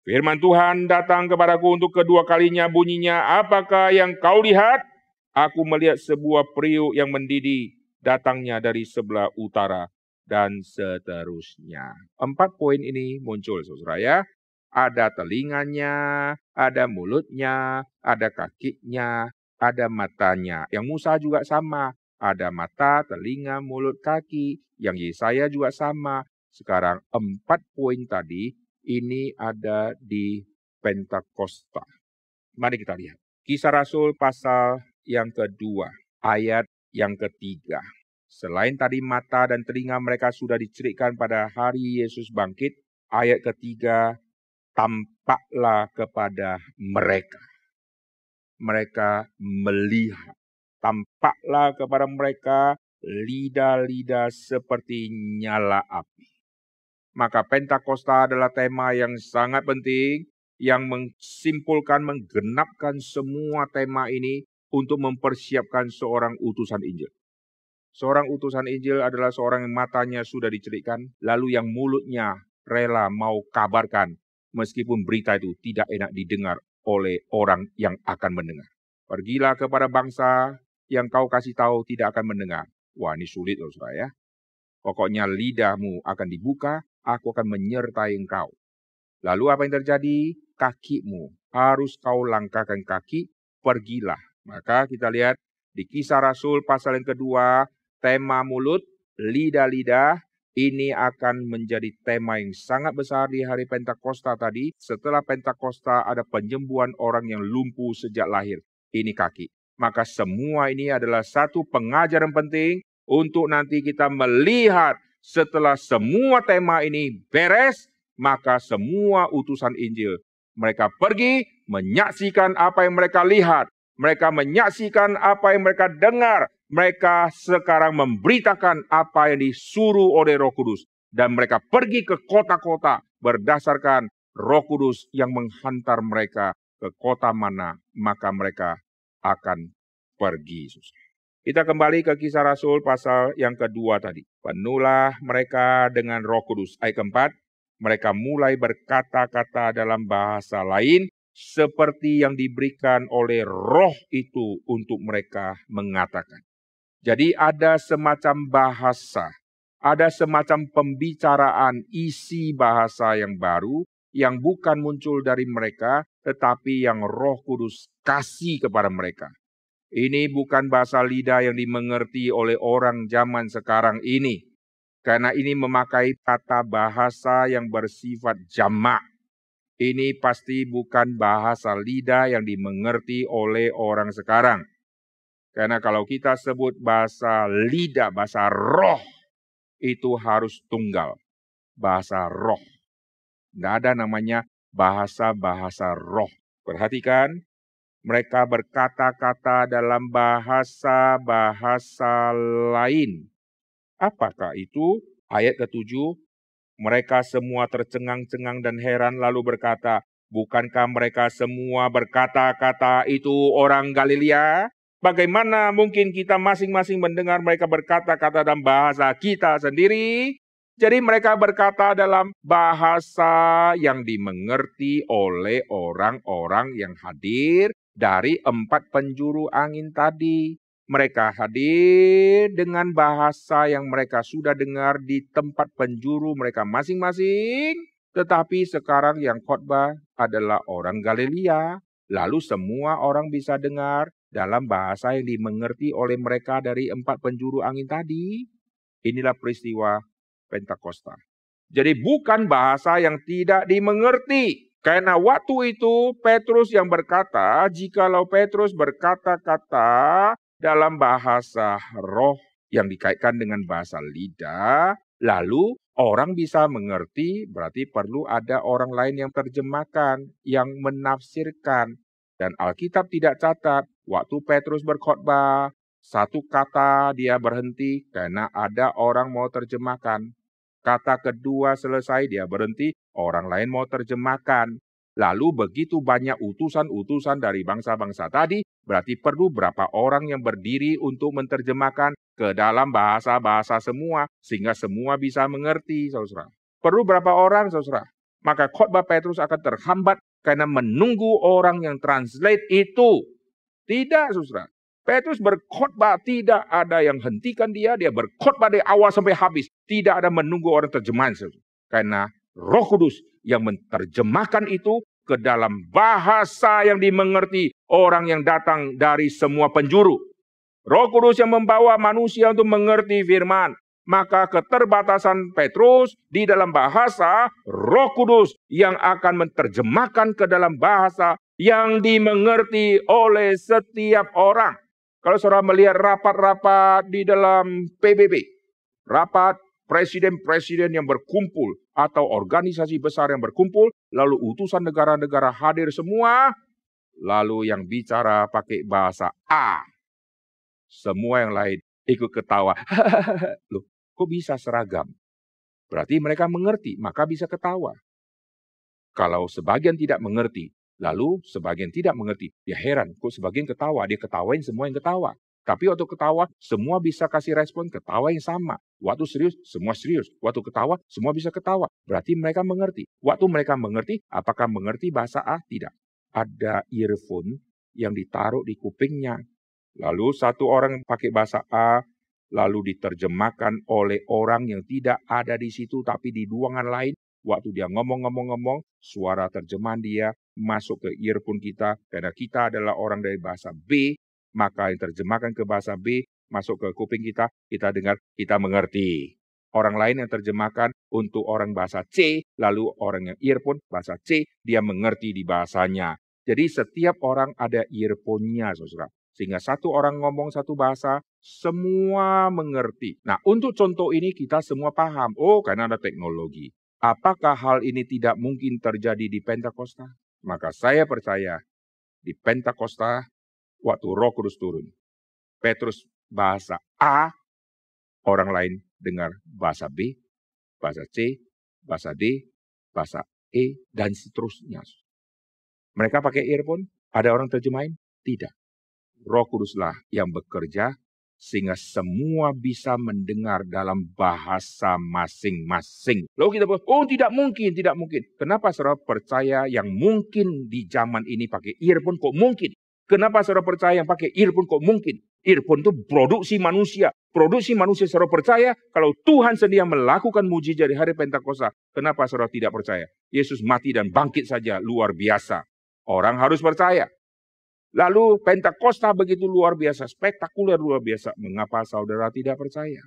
Firman Tuhan datang kepadaku untuk kedua kalinya, bunyinya, apakah yang kau lihat? Aku melihat sebuah periuk yang mendidih, datangnya dari sebelah utara, dan seterusnya. 4 poin ini muncul, saudara ya. Ada telinganya, ada mulutnya, ada kakinya, ada matanya. Yang Musa juga sama. Ada mata, telinga, mulut, kaki. Yang Yesaya juga sama. Sekarang 4 poin tadi ini ada di Pentakosta. Mari kita lihat. Kisah Rasul pasal yang kedua, ayat yang ketiga. Selain tadi mata dan telinga mereka sudah diceritakan pada hari Yesus bangkit, ayat ketiga, tampaklah kepada mereka. Mereka melihat. Tampaklah kepada mereka lidah-lidah seperti nyala api. Maka Pentakosta adalah tema yang sangat penting, yang menyimpulkan, menggenapkan semua tema ini untuk mempersiapkan seorang utusan Injil. Seorang utusan Injil adalah seorang yang matanya sudah diceritakan, lalu yang mulutnya rela mau kabarkan, meskipun berita itu tidak enak didengar oleh orang yang akan mendengar. Pergilah kepada bangsa yang kau kasih tahu tidak akan mendengar. Wah, ini sulit loh saudara ya. Pokoknya lidahmu akan dibuka, aku akan menyertai engkau. Lalu apa yang terjadi? Kakimu harus kau langkahkan kaki, pergilah. Maka kita lihat di Kisah Rasul pasal yang kedua, tema mulut, lidah-lidah, ini akan menjadi tema yang sangat besar di hari Pentakosta tadi. Setelah Pentakosta ada penyembuhan orang yang lumpuh sejak lahir. Ini kaki. Maka semua ini adalah satu pengajaran penting untuk nanti kita melihat setelah semua tema ini beres, maka semua utusan Injil, mereka pergi menyaksikan apa yang mereka lihat. Mereka menyaksikan apa yang mereka dengar. Mereka sekarang memberitakan apa yang disuruh oleh Roh Kudus. Dan mereka pergi ke kota-kota berdasarkan Roh Kudus yang menghantar mereka ke kota mana, maka mereka akan pergi. Kita kembali ke Kisah Rasul pasal yang kedua tadi. Penuhlah mereka dengan Roh Kudus. Ayat keempat, mereka mulai berkata-kata dalam bahasa lain seperti yang diberikan oleh Roh itu untuk mereka mengatakan. Jadi ada semacam bahasa, ada semacam pembicaraan isi bahasa yang baru yang bukan muncul dari mereka, tetapi yang Roh Kudus kasih kepada mereka. Ini bukan bahasa lidah yang dimengerti oleh orang zaman sekarang ini. Karena ini memakai tata bahasa yang bersifat jamak. Ini pasti bukan bahasa lidah yang dimengerti oleh orang sekarang. Karena kalau kita sebut bahasa lidah, bahasa roh, itu harus tunggal. Bahasa roh. Tidak ada namanya bahasa-bahasa roh. Perhatikan, mereka berkata-kata dalam bahasa-bahasa lain. Apakah itu? Ayat ke-7, mereka semua tercengang-cengang dan heran lalu berkata, bukankah mereka semua berkata-kata itu orang Galilea? Bagaimana mungkin kita masing-masing mendengar mereka berkata-kata dalam bahasa kita sendiri? Jadi mereka berkata dalam bahasa yang dimengerti oleh orang-orang yang hadir dari 4 penjuru angin tadi. Mereka hadir dengan bahasa yang mereka sudah dengar di tempat penjuru mereka masing-masing. Tetapi sekarang yang khotbah adalah orang Galilea. Lalu semua orang bisa dengar dalam bahasa yang dimengerti oleh mereka dari 4 penjuru angin tadi. Inilah peristiwa Pentakosta. Jadi bukan bahasa yang tidak dimengerti. Karena waktu itu Petrus yang berkata, jikalau Petrus berkata-kata dalam bahasa roh yang dikaitkan dengan bahasa lidah, lalu orang bisa mengerti, berarti perlu ada orang lain yang terjemahkan, yang menafsirkan. Dan Alkitab tidak catat, waktu Petrus berkhotbah, satu kata dia berhenti karena ada orang mau terjemahkan. Kata kedua selesai dia berhenti, orang lain mau terjemahkan. Lalu begitu banyak utusan-utusan dari bangsa-bangsa tadi, berarti perlu berapa orang yang berdiri untuk menerjemahkan ke dalam bahasa-bahasa semua, sehingga semua bisa mengerti, saudara. Perlu berapa orang, saudara? Maka khotbah Petrus akan terhambat karena menunggu orang yang translate itu. Tidak, saudara. Petrus berkhotbah, tidak ada yang hentikan dia berkhotbah dari awal sampai habis. Tidak ada menunggu orang terjemahan. Karena Roh Kudus yang menerjemahkan itu ke dalam bahasa yang dimengerti orang yang datang dari semua penjuru. Roh Kudus yang membawa manusia untuk mengerti firman. Maka keterbatasan Petrus di dalam bahasa, Roh Kudus yang akan menerjemahkan ke dalam bahasa yang dimengerti oleh setiap orang. Kalau saudara melihat rapat-rapat di dalam PBB, rapat presiden-presiden yang berkumpul atau organisasi besar yang berkumpul, lalu utusan negara-negara hadir semua, lalu yang bicara pakai bahasa A. Semua yang lain ikut ketawa. Loh, kok bisa seragam? Berarti mereka mengerti, maka bisa ketawa. Kalau sebagian tidak mengerti, lalu sebagian tidak mengerti, ya heran, kok sebagian ketawa, dia ketawain semua yang ketawa. Tapi waktu ketawa, semua bisa kasih respon ketawa yang sama. Waktu serius, semua serius. Waktu ketawa, semua bisa ketawa. Berarti mereka mengerti. Waktu mereka mengerti, apakah mengerti bahasa A? Tidak. Ada earphone yang ditaruh di kupingnya. Lalu satu orang pakai bahasa A, lalu diterjemahkan oleh orang yang tidak ada di situ, tapi di ruangan lain. Waktu dia ngomong-ngomong, suara terjemahan dia masuk ke earphone kita, karena kita adalah orang dari bahasa B, maka yang terjemahkan ke bahasa B, masuk ke kuping kita, kita dengar, kita mengerti. Orang lain yang terjemahkan untuk orang bahasa C, lalu orang yang earphone bahasa C, dia mengerti di bahasanya. Jadi setiap orang ada earphone-nya, saudara. Sehingga satu orang ngomong satu bahasa, semua mengerti. Nah, untuk contoh ini kita semua paham. Oh, karena ada teknologi. Apakah hal ini tidak mungkin terjadi di Pentakosta? Maka saya percaya di Pentakosta waktu Roh Kudus turun. Petrus bahasa A, orang lain dengar bahasa B, bahasa C, bahasa D, bahasa E, dan seterusnya. Mereka pakai earphone? Ada orang terjemahin? Tidak. Roh Kuduslah yang bekerja sehingga semua bisa mendengar dalam bahasa masing-masing. Lalu kita bilang, oh tidak mungkin, tidak mungkin. Kenapa saudara percaya yang mungkin di zaman ini pakai earphone kok mungkin? Kenapa saudara percaya yang pakai earphone kok mungkin? Earphone itu produksi manusia. Produksi manusia saudara percaya kalau Tuhan sedia melakukan mujizat di hari Pentakosta. Kenapa saudara tidak percaya? Yesus mati dan bangkit saja luar biasa. Orang harus percaya. Lalu Pentakosta begitu luar biasa, spektakuler luar biasa. Mengapa saudara tidak percaya?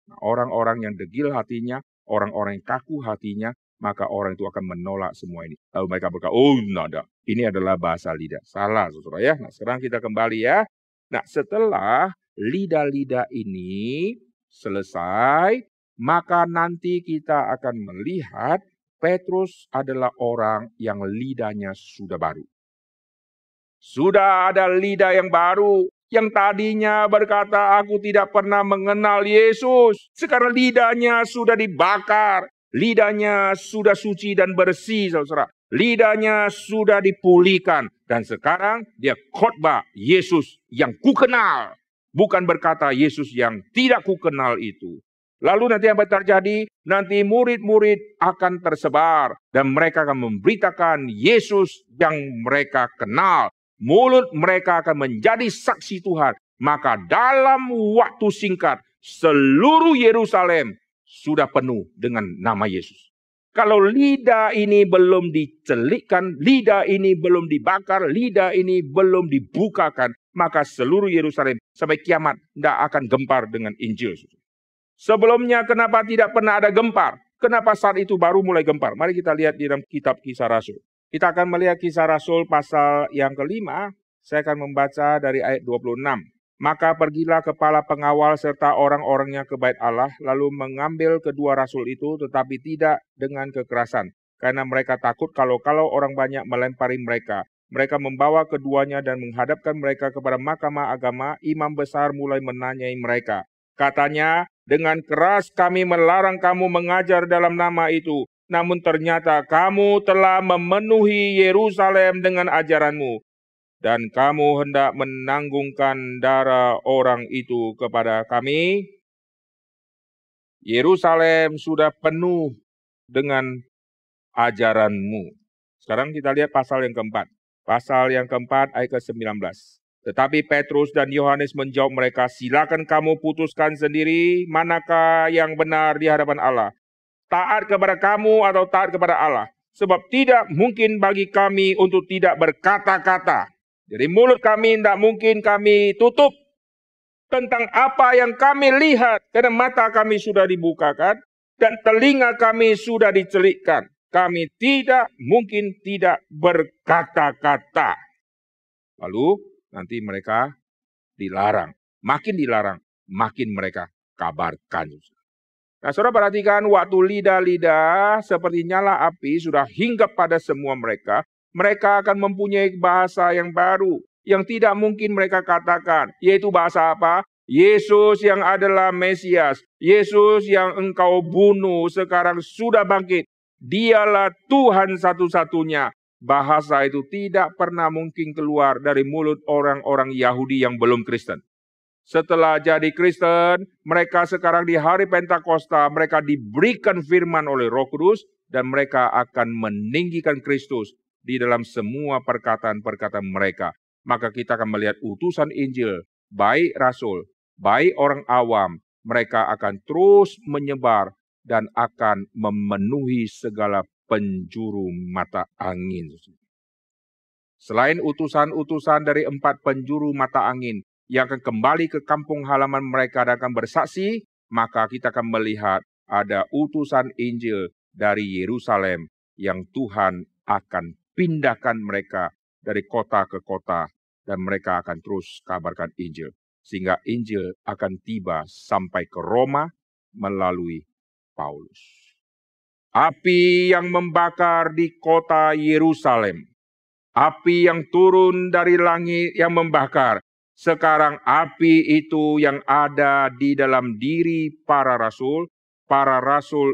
Nah, orang-orang yang degil hatinya, orang-orang yang kaku hatinya, maka orang itu akan menolak semua ini. Lalu mereka berkata, oh nada, ini adalah bahasa lidah. Salah saudara ya. Nah sekarang kita kembali ya. Nah, setelah lidah-lidah ini selesai, maka nanti kita akan melihat Petrus adalah orang yang lidahnya sudah baru. Sudah ada lidah yang baru, yang tadinya berkata, aku tidak pernah mengenal Yesus. Sekarang lidahnya sudah dibakar, lidahnya sudah suci dan bersih, saudara. Lidahnya sudah dipulihkan. Dan sekarang dia khotbah Yesus yang kukenal. Bukan berkata Yesus yang tidak kukenal itu. Lalu nanti apa terjadi? Nanti murid-murid akan tersebar. Dan mereka akan memberitakan Yesus yang mereka kenal. Mulut mereka akan menjadi saksi Tuhan. Maka dalam waktu singkat, seluruh Yerusalem sudah penuh dengan nama Yesus. Kalau lidah ini belum dicelikkan, lidah ini belum dibakar, lidah ini belum dibukakan, maka seluruh Yerusalem sampai kiamat tidak akan gempar dengan Injil. Sebelumnya kenapa tidak pernah ada gempar? Kenapa saat itu baru mulai gempar? Mari kita lihat di dalam kitab Kisah Rasul. Kita akan melihat Kisah Rasul pasal yang kelima. Saya akan membaca dari ayat 26. Maka pergilah kepala pengawal serta orang-orangnya ke bait Allah, lalu mengambil kedua rasul itu, tetapi tidak dengan kekerasan. Karena mereka takut kalau orang banyak melempari mereka. Mereka membawa keduanya dan menghadapkan mereka kepada mahkamah agama. Imam besar mulai menanyai mereka. Katanya, dengan keras kami melarang kamu mengajar dalam nama itu. Namun ternyata kamu telah memenuhi Yerusalem dengan ajaranmu. Dan kamu hendak menanggungkan darah orang itu kepada kami. Yerusalem sudah penuh dengan ajaranmu. Sekarang kita lihat pasal yang keempat. Pasal yang keempat ayat ke-19. Tetapi Petrus dan Yohanes menjawab mereka, silakan kamu putuskan sendiri manakah yang benar di hadapan Allah. Taat kepada kamu atau taat kepada Allah. Sebab tidak mungkin bagi kami untuk tidak berkata-kata. Jadi mulut kami tidak mungkin kami tutup tentang apa yang kami lihat. Karena mata kami sudah dibukakan dan telinga kami sudah dicelikkan. Kami tidak mungkin tidak berkata-kata. Lalu nanti mereka dilarang. Makin dilarang, makin mereka kabarkan. Nah, saudara perhatikan waktu lidah-lidah seperti nyala api sudah hinggap pada semua mereka. Mereka akan mempunyai bahasa yang baru yang tidak mungkin mereka katakan. Yaitu bahasa apa? Yesus yang adalah Mesias. Yesus yang engkau bunuh sekarang sudah bangkit. Dialah Tuhan satu-satunya. Bahasa itu tidak pernah mungkin keluar dari mulut orang-orang Yahudi yang belum Kristen. Setelah jadi Kristen, mereka sekarang di hari Pentakosta, mereka diberikan firman oleh Roh Kudus dan mereka akan meninggikan Kristus di dalam semua perkataan-perkataan mereka. Maka kita akan melihat utusan Injil, baik rasul, baik orang awam, mereka akan terus menyebar dan akan memenuhi segala penjuru mata angin. Selain utusan-utusan dari 4 penjuru mata angin, yang akan kembali ke kampung halaman mereka dan akan bersaksi, maka kita akan melihat ada utusan Injil dari Yerusalem yang Tuhan akan pindahkan mereka dari kota ke kota dan mereka akan terus kabarkan Injil. Sehingga Injil akan tiba sampai ke Roma melalui Paulus. Api yang membakar di kota Yerusalem. Api yang turun dari langit yang membakar. Sekarang api itu yang ada di dalam diri para rasul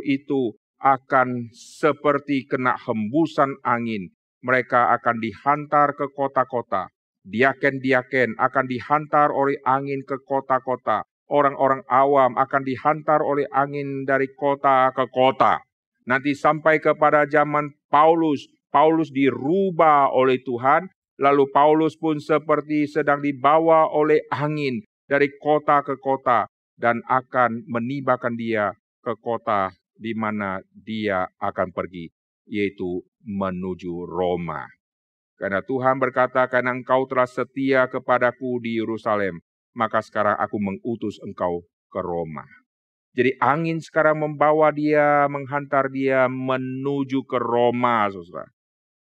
itu akan seperti kena hembusan angin. Mereka akan dihantar ke kota-kota. Diaken-diaken akan dihantar oleh angin ke kota-kota. Orang-orang awam akan dihantar oleh angin dari kota ke kota. Nanti sampai kepada zaman Paulus dirubah oleh Tuhan. Lalu Paulus pun seperti sedang dibawa oleh angin dari kota ke kota dan akan menibakan dia ke kota di mana dia akan pergi, yaitu menuju Roma. Karena Tuhan berkata, karena engkau telah setia kepadaku di Yerusalem, maka sekarang aku mengutus engkau ke Roma. Jadi angin sekarang membawa dia, menghantar dia menuju ke Roma, saudara.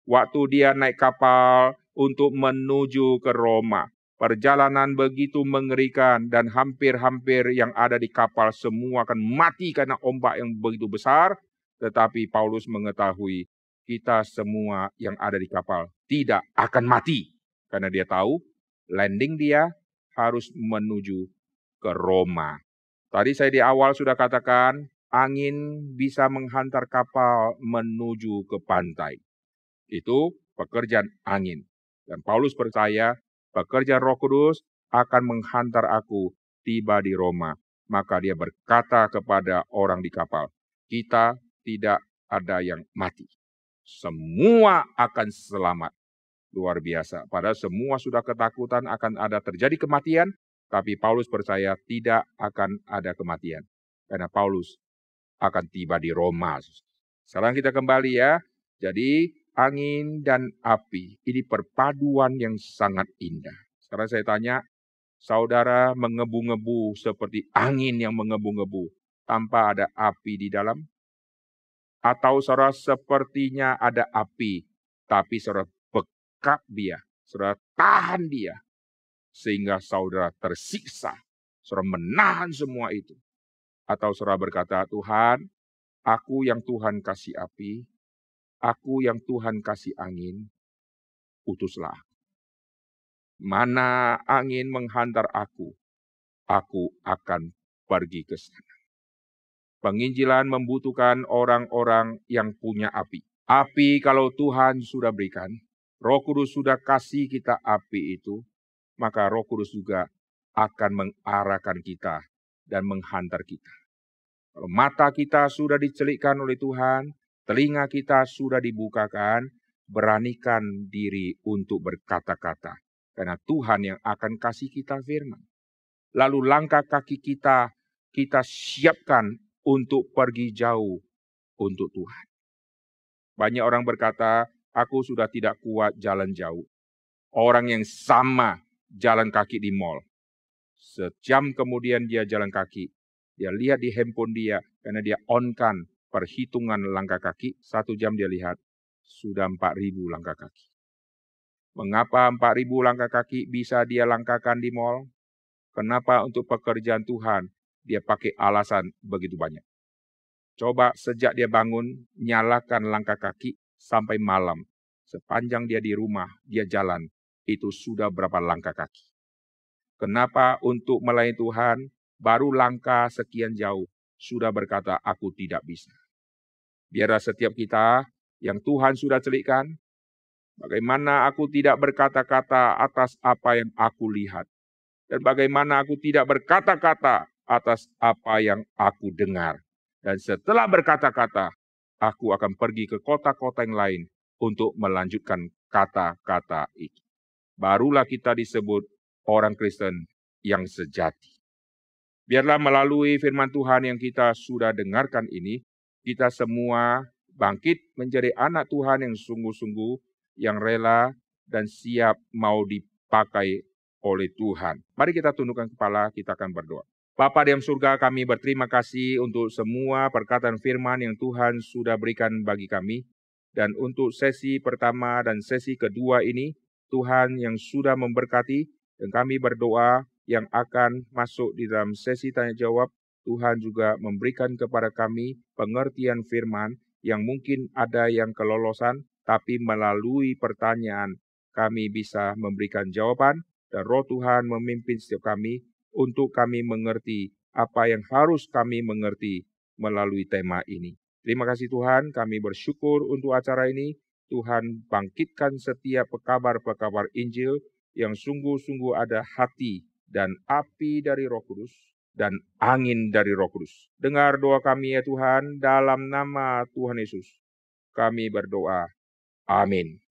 Waktu dia naik kapal untuk menuju ke Roma. Perjalanan begitu mengerikan dan hampir-hampir yang ada di kapal semua akan mati karena ombak yang begitu besar. Tetapi Paulus mengetahui kita semua yang ada di kapal tidak akan mati. Karena dia tahu landing dia harus menuju ke Roma. Tadi saya di awal sudah katakan angin bisa menghantar kapal menuju ke pantai. Itu pekerjaan angin. Dan Paulus percaya pekerjaan Roh Kudus akan menghantar aku tiba di Roma. Maka dia berkata kepada orang di kapal, kita tidak ada yang mati. Semua akan selamat. Luar biasa. Padahal semua sudah ketakutan akan ada terjadi kematian. Tapi Paulus percaya tidak akan ada kematian. Karena Paulus akan tiba di Roma. Sekarang kita kembali ya. Jadi angin dan api, ini perpaduan yang sangat indah. Sekarang saya tanya, saudara mengebu-ngebu seperti angin yang mengebu-ngebu tanpa ada api di dalam? Atau saudara sepertinya ada api, tapi saudara bekap dia, saudara tahan dia, sehingga saudara tersiksa, saudara menahan semua itu. Atau saudara berkata, Tuhan, aku yang Tuhan kasih api, aku yang Tuhan kasih angin, utuslah. Mana angin menghantar aku akan pergi ke sana. Penginjilan membutuhkan orang-orang yang punya api. Api kalau Tuhan sudah berikan, Roh Kudus sudah kasih kita api itu, maka Roh Kudus juga akan mengarahkan kita dan menghantar kita. Kalau mata kita sudah dicelikkan oleh Tuhan, telinga kita sudah dibukakan, beranikan diri untuk berkata-kata. Karena Tuhan yang akan kasih kita firman. Lalu langkah kaki kita siapkan untuk pergi jauh untuk Tuhan. Banyak orang berkata, aku sudah tidak kuat jalan jauh. Orang yang sama jalan kaki di mall. Sejam kemudian dia jalan kaki. Dia lihat di handphone dia, karena dia on-kan perhitungan langkah kaki. 1 jam dia lihat, sudah 4.000 langkah kaki. Mengapa 4.000 langkah kaki bisa dia langkahkan di mall? Kenapa untuk pekerjaan Tuhan dia pakai alasan begitu banyak? Coba sejak dia bangun, nyalakan langkah kaki sampai malam. Sepanjang dia di rumah, dia jalan, itu sudah berapa langkah kaki. Kenapa untuk melayani Tuhan, baru langkah sekian jauh, sudah berkata, aku tidak bisa. Biarlah setiap kita yang Tuhan sudah celikkan, bagaimana aku tidak berkata-kata atas apa yang aku lihat. Dan bagaimana aku tidak berkata-kata atas apa yang aku dengar. Dan setelah berkata-kata, aku akan pergi ke kota-kota yang lain untuk melanjutkan kata-kata itu. Barulah kita disebut orang Kristen yang sejati. Biarlah melalui firman Tuhan yang kita sudah dengarkan ini, kita semua bangkit menjadi anak Tuhan yang sungguh-sungguh, yang rela dan siap mau dipakai oleh Tuhan. Mari kita tundukkan kepala, kita akan berdoa. Bapa di dalam surga, kami berterima kasih untuk semua perkataan firman yang Tuhan sudah berikan bagi kami. Dan untuk sesi pertama dan sesi kedua ini, Tuhan yang sudah memberkati, dan kami berdoa yang akan masuk di dalam sesi tanya jawab, Tuhan juga memberikan kepada kami pengertian firman yang mungkin ada yang kelolosan, tapi melalui pertanyaan kami bisa memberikan jawaban, dan Roh Tuhan memimpin setiap kami untuk kami mengerti apa yang harus kami mengerti melalui tema ini. Terima kasih Tuhan, kami bersyukur untuk acara ini. Tuhan bangkitkan setiap pekabar-pekabar Injil yang sungguh-sungguh ada hati dan api dari Roh Kudus dan angin dari Roh Kudus. Dengar doa kami ya Tuhan, dalam nama Tuhan Yesus. Kami berdoa. Amin.